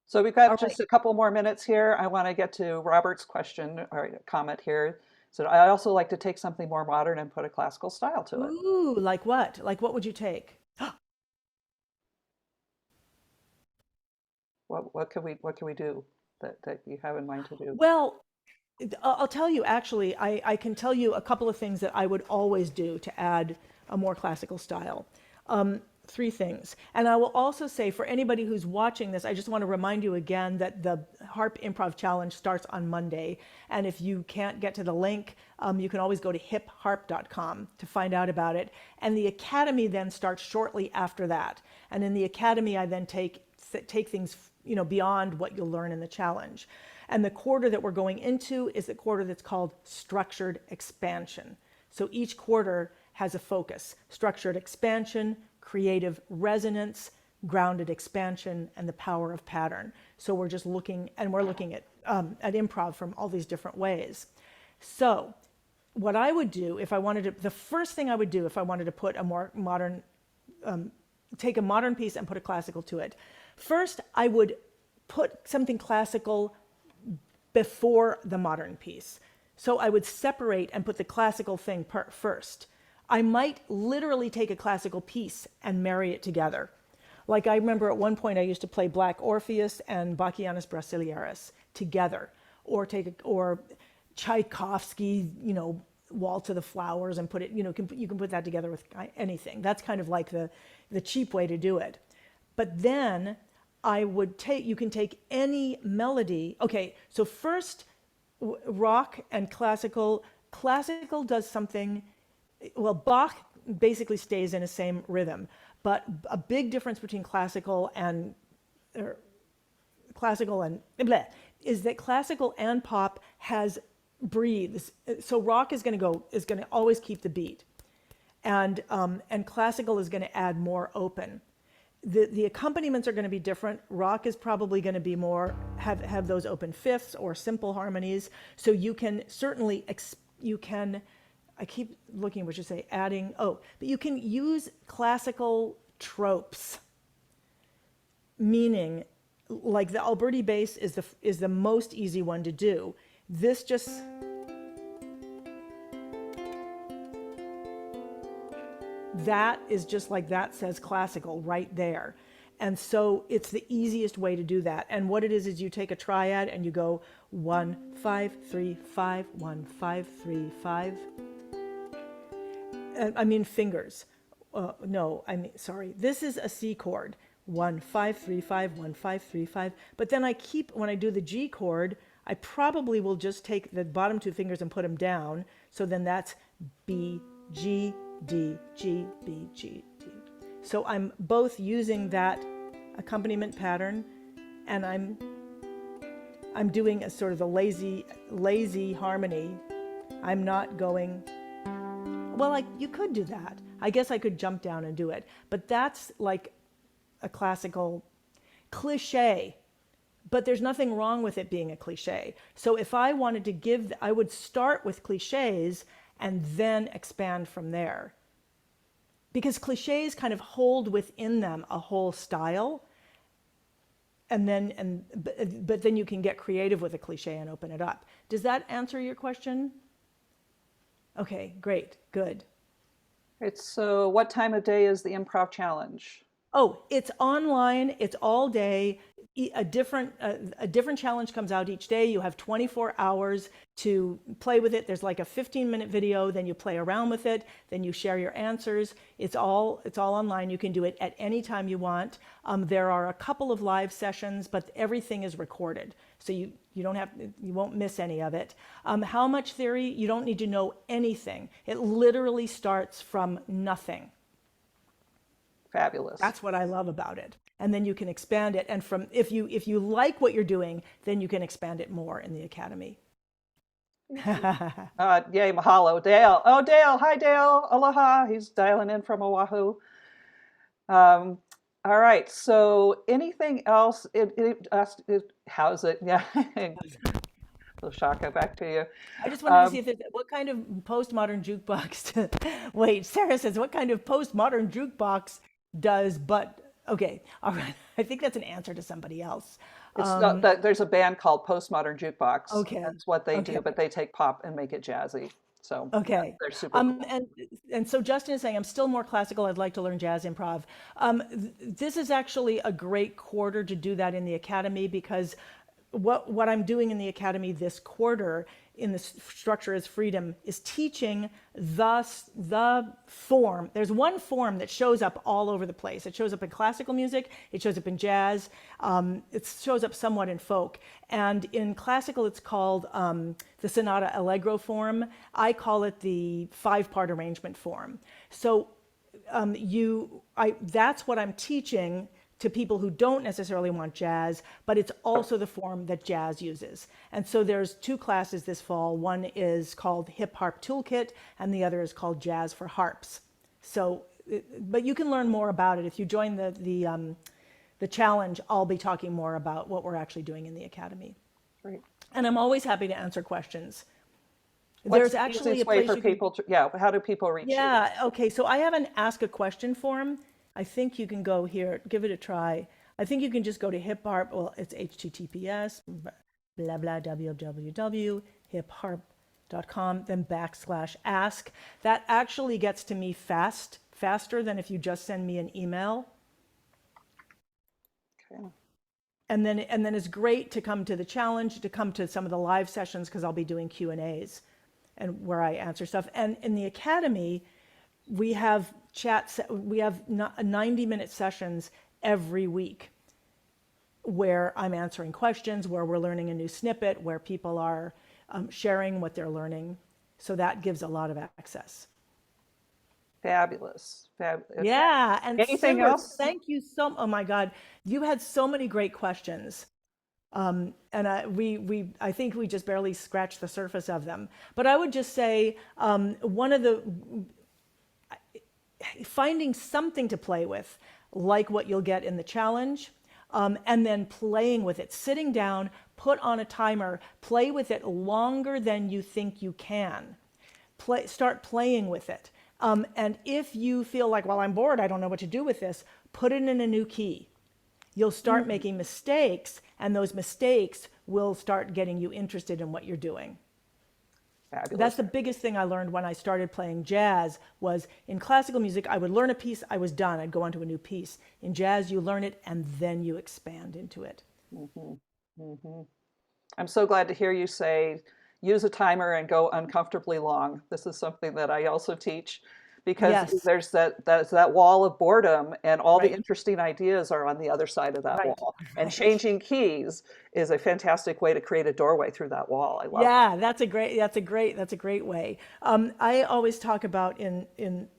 Speaker 1: So
Speaker 2: we've got just a couple more minutes here. I want to get to Robert's question or comment here. So I also like to take something more modern and put a classical style to it.
Speaker 1: Ooh, like what? Like what would you take?
Speaker 2: What can we do that you have in mind to do?
Speaker 1: Well, I'll tell you, actually, I can tell you a couple of things that I would always do to add a more classical style. Three things. And I will also say for anybody who's watching this, I just want to remind you again that the Harp Improv Challenge starts on Monday. And if you can't get to the link, you can always go to hipharp.com to find out about it. And the Academy then starts shortly after that. And in the Academy, I then take things beyond what you'll learn in the challenge. And the quarter that we're going into is the quarter that's called structured expansion. So each quarter has a focus: structured expansion, creative resonance, grounded expansion, and the power of pattern. So we're just looking at improv from all these different ways. So what I would do if I wanted to, the first thing I would do if I wanted to put a more modern, take a modern piece and put a classical to it. First, I would put something classical before the modern piece. So I would separate and put the classical thing first. I might literally take a classical piece and marry it together. Like I remember at one point I used to play Black Orpheus and Bachianus Brasileiras together, or Tchaikovsky, Waltz of the Flowers, and put it, you can put that together with anything. That's kind of like the cheap way to do it. But then you can take any melody. Okay, so first rock and classical. Classical does something. Well, Bach basically stays in the same rhythm, but a big difference between classical and is that classical and pop has breathes. So rock is going to always keep the beat, and classical is going to add more open. The accompaniments are going to be different. Rock is probably going to be more have those open fifths or simple harmonies. So you can certainly I keep looking at what you say, but you can use classical tropes, meaning like the Alberti bass is the most easy one to do. This just, that is just like that says classical right there. And so it's the easiest way to do that. And what it is you take a triad and you go 1, 5, 3, 5, 1, 5, 3, 5. I mean fingers. No, I mean, sorry. This is a C chord. 1 5 3 5 1 5 3 5. But then when I do the G chord, I probably will just take the bottom two fingers and put them down. So then that's B, G, D, G, B, G, D. So I'm both using that accompaniment pattern, and I'm doing a sort of a lazy harmony. I'm not going, well, you could do that. I guess I could jump down and do it, but that's like a classical cliche, but there's nothing wrong with it being a cliche. So if I wanted to give, I would start with cliches and then expand from there. Because cliches kind of hold within them a whole style, but then you can get creative with a cliche and open it up. Does that answer your question? Okay, great, good.
Speaker 2: Right, so what time of day is the improv challenge?
Speaker 1: Oh, it's online, it's all day. A different challenge comes out each day. You have 24 hours to play with it. There's like a 15-minute video, then you play around with it, then you share your answers. It's all online. You can do it at any time you want. There are a couple of live sessions, but everything is recorded. So you won't miss any of it. How much theory? You don't need to know anything. It literally starts from nothing.
Speaker 2: Fabulous.
Speaker 1: That's what I love about it. And then you can expand it. And if you like what you're doing, then you can expand it more in the academy.
Speaker 2: Yay, mahalo. Dale. Oh, Dale. Hi, Dale. Aloha. He's dialing in from Oahu. All right. So anything else? How's it? Yeah. So Shaka, back to you.
Speaker 1: I just wanted to see if what kind of postmodern jukebox. Wait, Sarah says, what kind of postmodern jukebox does okay, all right. I think that's an answer to somebody else.
Speaker 2: There's a band called Postmodern Jukebox.
Speaker 1: Okay.
Speaker 2: That's what they do, but they take pop and make it jazzy. So
Speaker 1: okay,
Speaker 2: they're super cool.
Speaker 1: and so Justin is saying, I'm still more classical. I'd like to learn jazz improv. This is actually a great quarter to do that in the academy, because what I'm doing in the academy this quarter in the structure is freedom is teaching the form. There's one form that shows up all over the place. It shows up in classical music. It shows up in jazz. It shows up somewhat in folk. And in classical, it's called the sonata allegro form. I call it the 5-part arrangement form. So that's what I'm teaching to people who don't necessarily want jazz, but it's also the form that jazz uses. And so there's 2 classes this fall. One is called Hip Harp Toolkit, and the other is called Jazz for Harps. So, but you can learn more about it. If you join the challenge, I'll be talking more about what we're actually doing in the academy.
Speaker 2: Great.
Speaker 1: And I'm always happy to answer questions.
Speaker 2: What's
Speaker 1: There's
Speaker 2: the
Speaker 1: actually
Speaker 2: easiest
Speaker 1: a
Speaker 2: way
Speaker 1: place
Speaker 2: for people to, how do people reach you?
Speaker 1: Yeah, okay, so I have an ask a question form. I think you can go here, give it a try. I think you can just go to Hip Harp. Well, it's HTTPS, blah, blah, www.hipharp.com, then /ask. That actually gets to me faster than if you just send me an email.
Speaker 2: Okay.
Speaker 1: And then it's great to come to the challenge, to come to some of the live sessions, because I'll be doing Q&As and where I answer stuff. And in the academy, we have chats, we have 90-minute sessions every week where I'm answering questions, where we're learning a new snippet, where people are sharing what they're learning. So that gives a lot of access.
Speaker 2: Fabulous.
Speaker 1: Yeah. And
Speaker 2: anything
Speaker 1: Simmer,
Speaker 2: else?
Speaker 1: thank you oh my God, you had so many great questions. And I think we just barely scratched the surface of them. But I would just say finding something to play with, like what you'll get in the challenge, and then playing with it, sitting down, put on a timer, play with it longer than you think you can. Start playing with it. And if you feel like, well, I'm bored, I don't know what to do with this, put it in a new key. You'll start making mistakes, and those mistakes will start getting you interested in what you're doing.
Speaker 2: Fabulous.
Speaker 1: That's the biggest thing I learned when I started playing jazz. Was in classical music, I would learn a piece, I was done, I'd go on to a new piece. In jazz, you learn it and then you expand into it.
Speaker 2: I'm so glad to hear you say, use a timer and go uncomfortably long. This is something that I also teach, because
Speaker 1: Yes,
Speaker 2: there's that wall of boredom, and all the
Speaker 1: right,
Speaker 2: interesting ideas are on the other side of that
Speaker 1: right,
Speaker 2: wall. And
Speaker 1: right.
Speaker 2: changing keys is a fantastic way to create a doorway through that wall. I love
Speaker 1: Yeah, that's a great way. I always talk about in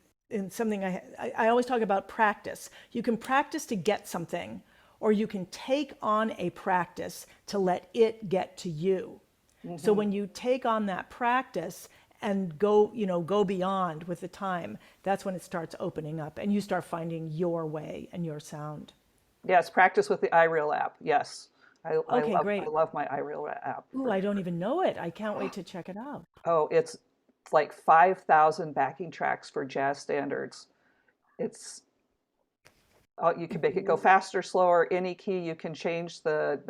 Speaker 1: something I always talk about practice. You can practice to get something, or you can take on a practice to let it get to you.
Speaker 2: it.
Speaker 1: So when you take on that practice and go beyond with the time, that's when it starts opening up and you start finding your way and your sound.
Speaker 2: Yes, practice with the iReal app. Yes,
Speaker 1: Okay,
Speaker 2: I
Speaker 1: great.
Speaker 2: love my iReal app.
Speaker 1: Ooh, I don't even know it. I can't wait to check it out.
Speaker 2: Oh, it's like 5,000 backing tracks for jazz standards. It's you can make it go
Speaker 1: Ooh.
Speaker 2: faster, slower, any key. You can change the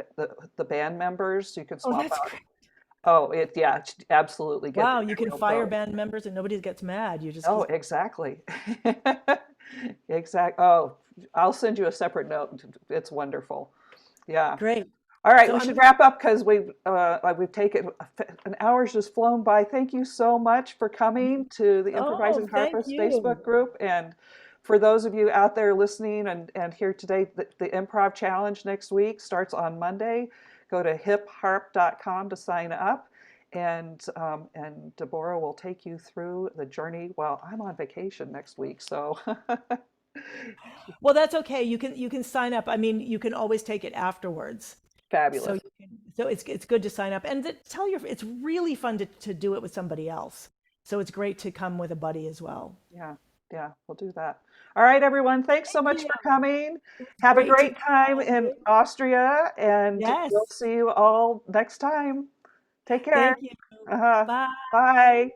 Speaker 2: band members. You can
Speaker 1: Oh,
Speaker 2: swap
Speaker 1: that's
Speaker 2: out.
Speaker 1: great.
Speaker 2: Oh, yeah, absolutely. Get the
Speaker 1: Wow, you can
Speaker 2: iReal
Speaker 1: fire
Speaker 2: Pro.
Speaker 1: band members and nobody gets mad. You just
Speaker 2: Oh,
Speaker 1: keep,
Speaker 2: exactly. Exact. Oh, I'll send you a separate note. It's wonderful. Yeah.
Speaker 1: great.
Speaker 2: All right,
Speaker 1: So
Speaker 2: we
Speaker 1: I'm
Speaker 2: should
Speaker 1: gonna,
Speaker 2: wrap up because we've taken an hour's just flown by. Thank you so much for coming to the
Speaker 1: oh,
Speaker 2: Improvising
Speaker 1: thank
Speaker 2: Harpist
Speaker 1: you.
Speaker 2: Facebook group, and for those of you out there listening and here today, the Improv Challenge next week starts on Monday. Go to hipharp.com to sign up, and Deborah will take you through the journey. Well, I'm on vacation next week, so
Speaker 1: Well, that's okay. You can sign up. I mean, you can always take it afterwards. So
Speaker 2: fabulous.
Speaker 1: you can, so it's good to sign up and tell it's really fun to do it with somebody else. So it's great to come with a buddy as well.
Speaker 2: Yeah, yeah, we'll do that. All right, everyone. Thanks so
Speaker 1: Thank
Speaker 2: much
Speaker 1: you.
Speaker 2: for coming.
Speaker 1: It's
Speaker 2: Have a
Speaker 1: great to
Speaker 2: great
Speaker 1: meet
Speaker 2: time
Speaker 1: all of
Speaker 2: in
Speaker 1: you.
Speaker 2: Austria, and we'll
Speaker 1: Yes.
Speaker 2: see you all next time. Take care.
Speaker 1: Thank you.
Speaker 2: Uh-huh.
Speaker 1: Bye.
Speaker 2: Bye.